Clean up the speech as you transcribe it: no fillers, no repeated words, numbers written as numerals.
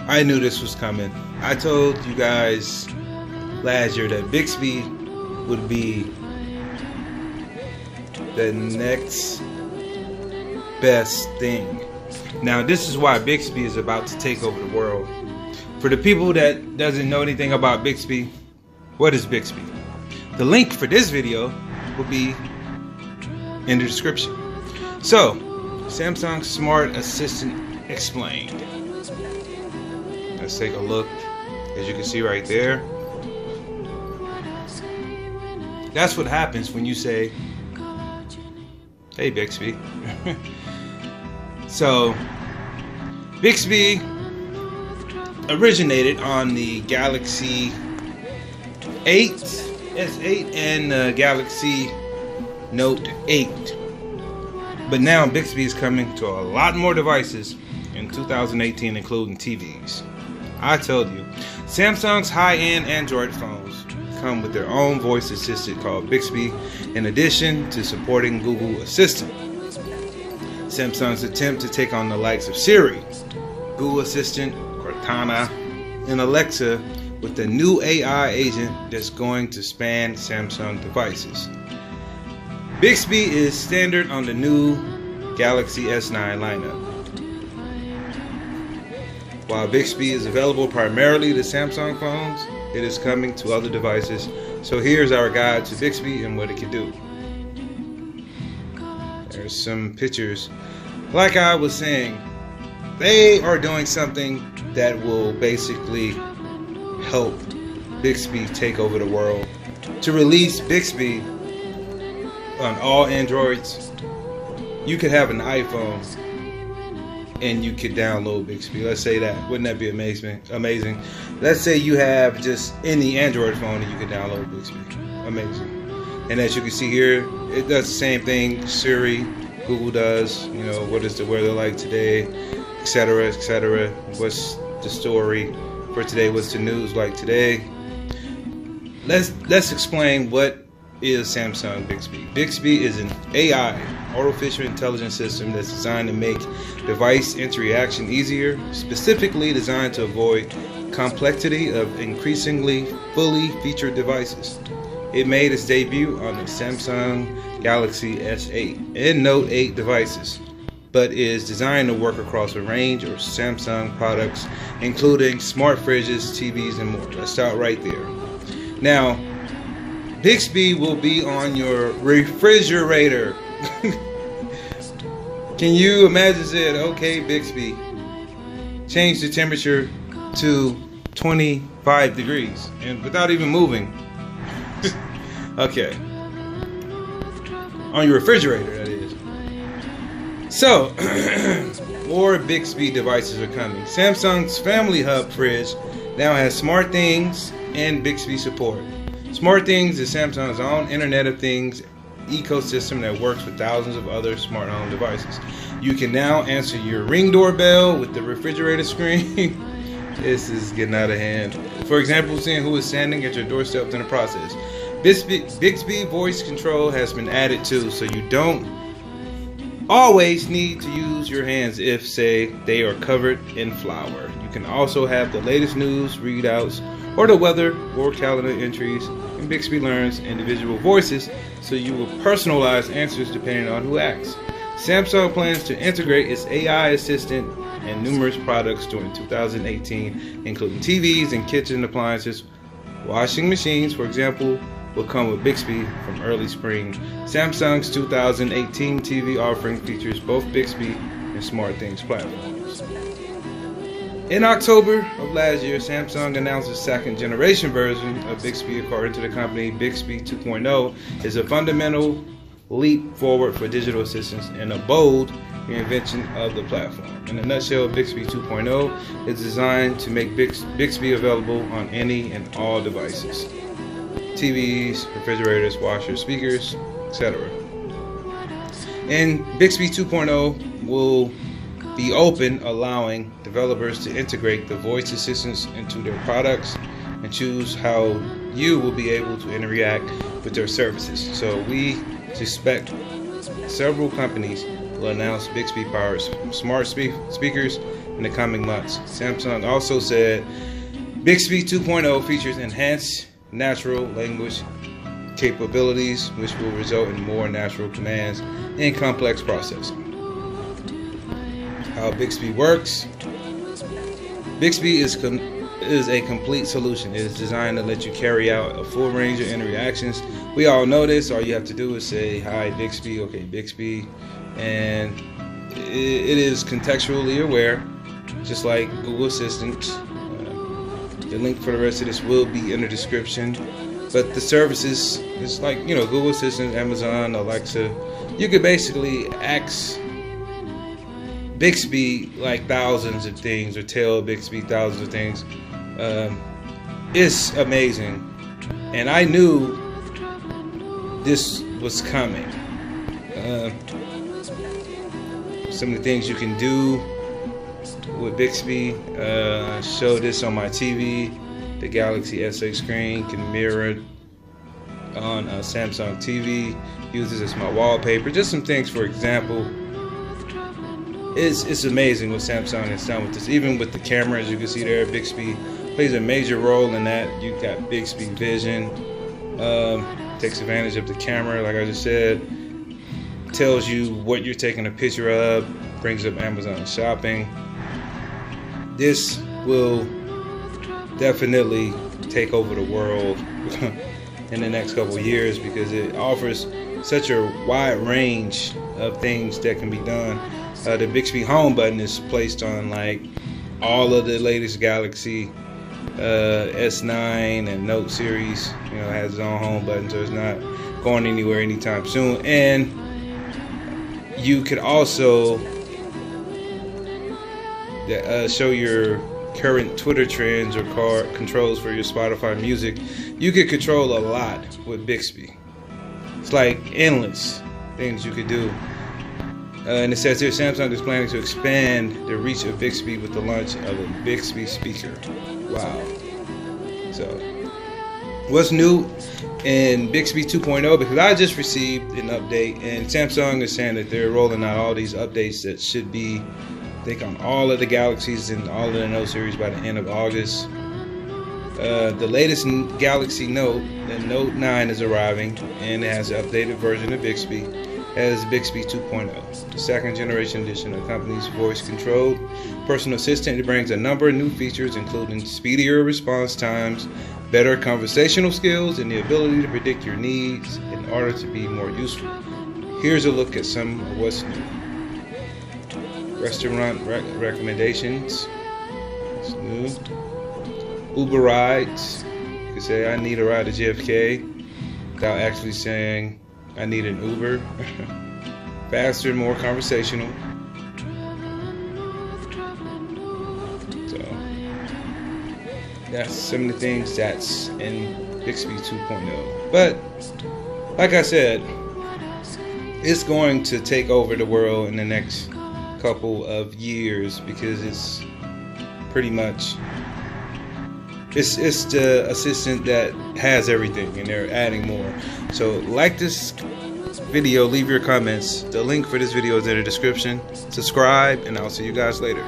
I knew this was coming. I told you guys last year that Bixby would be the next best thing. Now this is why Bixby is about to take over the world. For the people that doesn't know anything about Bixby, what is Bixby? The link for this video will be in the description. So, Samsung Smart Assistant Explained. Let's take a look. As you can see right there, that's what happens when you say, "Hey Bixby." So, Bixby originated on the Galaxy 8, S8, and Galaxy Note 8. But now Bixby is coming to a lot more devices in 2018, including TVs. I told you, Samsung's high-end Android phones come with their own voice assistant called Bixby, in addition to supporting Google Assistant. Samsung's attempt to take on the likes of Siri, Google Assistant, Cortana, and Alexa with the new AI agent that's going to span Samsung devices. Bixby is standard on the new Galaxy S9 lineup. While Bixby is available primarily to Samsung phones, it is coming to other devices. So here's our guide to Bixby and what it can do. There's some pictures. Like I was saying, they are doing something that will basically help Bixby take over the world. To release Bixby on all Androids, you could have an iPhone and you could download Bixby. Let's say that. Wouldn't that be amazing? Let's say you have just any Android phone and you can download Bixby. Amazing. And as you can see here, it does the same thing Siri, Google does. You know, what is the weather like today, etc., etc. What's the story for today? What's the news like today? Let's explain what is Samsung Bixby. Bixby is an AI, artificial intelligence system that's designed to make device interaction easier, specifically designed to avoid complexity of increasingly fully featured devices. It made its debut on the Samsung Galaxy S8 and Note 8 devices, but is designed to work across a range of Samsung products, including smart fridges, TVs, and more. Let's start right there. Now, Bixby will be on your refrigerator. Can you imagine saying, "Okay, Bixby, change the temperature to 25 degrees," and without even moving? Okay. On your refrigerator, that is. So, more Bixby devices are coming. Samsung's Family Hub fridge now has Smart Things and Bixby support. Smart Things is Samsung's own Internet of Things ecosystem that works with thousands of other smart home devices. You can now answer your Ring doorbell with the refrigerator screen. This is getting out of hand. For example, seeing who is standing at your doorstep in the process. Bixby voice control has been added too, so you don't always need to use your hands if, say, they are covered in flour. You can also have the latest news readouts or the weather or calendar entries, and Bixby learns individual voices, so you will personalize answers depending on who asks. Samsung plans to integrate its AI assistant in numerous products during 2018, including TVs and kitchen appliances. Washing machines, for example, will come with Bixby from early spring. Samsung's 2018 TV offering features both Bixby and Smart Things platforms. In October of last year, Samsung announced a second generation version of Bixby. According to the company, Bixby 2.0 is a fundamental leap forward for digital assistants and a bold reinvention of the platform. In a nutshell, Bixby 2.0 is designed to make Bixby available on any and all devices. TVs, refrigerators, washers, speakers, etc. And Bixby 2.0 will be open, allowing developers to integrate the voice assistants into their products and choose how you will be able to interact with their services. So we suspect several companies will announce Bixby powered smart speakers in the coming months. Samsung also said Bixby 2.0 features enhanced natural language capabilities, which will result in more natural commands and complex processing. How Bixby works. Bixby is a complete solution. It is designed to let you carry out a full range of interactions. We all know this. All you have to do is say, "Hi Bixby," "Okay Bixby," and it is contextually aware, just like Google Assistant. The link for the rest of this will be in the description. But the services, it's like, you know, Google Assistant, Amazon, Alexa. You could basically ask Bixby like thousands of things, or tell Bixby thousands of things. It's amazing, and I knew this was coming. Some of the things you can do with Bixby, show this on my TV. The Galaxy S8 screen can mirror on a Samsung TV. Use this as my wallpaper. Just some things, for example. It's amazing what Samsung has done with this. Even with the camera, as you can see there, Bixby plays a major role in that. You've got Bixby Vision. Takes advantage of the camera, like I just said. Tells you what you're taking a picture of. Brings up Amazon shopping. This will definitely take over the world in the next couple of years, because it offers such a wide range of things that can be done. The Bixby home button is placed on like all of the latest Galaxy S9 and Note series. You know, it has its own home button, so it's not going anywhere anytime soon. And you could also show your current Twitter trends or controls for your Spotify music. You could control a lot with Bixby. It's like endless things you could do. And it says here, Samsung is planning to expand the reach of Bixby with the launch of a Bixby speaker. Wow. So, what's new in Bixby 2.0? Because I just received an update, and Samsung is saying that they're rolling out all these updates that should be, I think, on all of the Galaxies and all of the Note series by the end of August. The latest Galaxy Note, the Note 9, is arriving, and it has an updated version of Bixby. As Bixby 2.0, the second generation edition of the company's voice-controlled personal assistant. It brings a number of new features, including speedier response times, better conversational skills, and the ability to predict your needs in order to be more useful. Here's a look at some of what's new. Restaurant recommendations. That's new. Uber rides. You can say, "I need a ride to JFK," without actually saying, "I need an Uber." Faster and more conversational. So that's some of the things that's in Bixby 2.0. But like I said, it's going to take over the world in the next couple of years, because it's pretty much it's the assistant that has everything, and they're adding more. So like this video, leave your comments. The link for this video is in the description. Subscribe, and I'll see you guys later.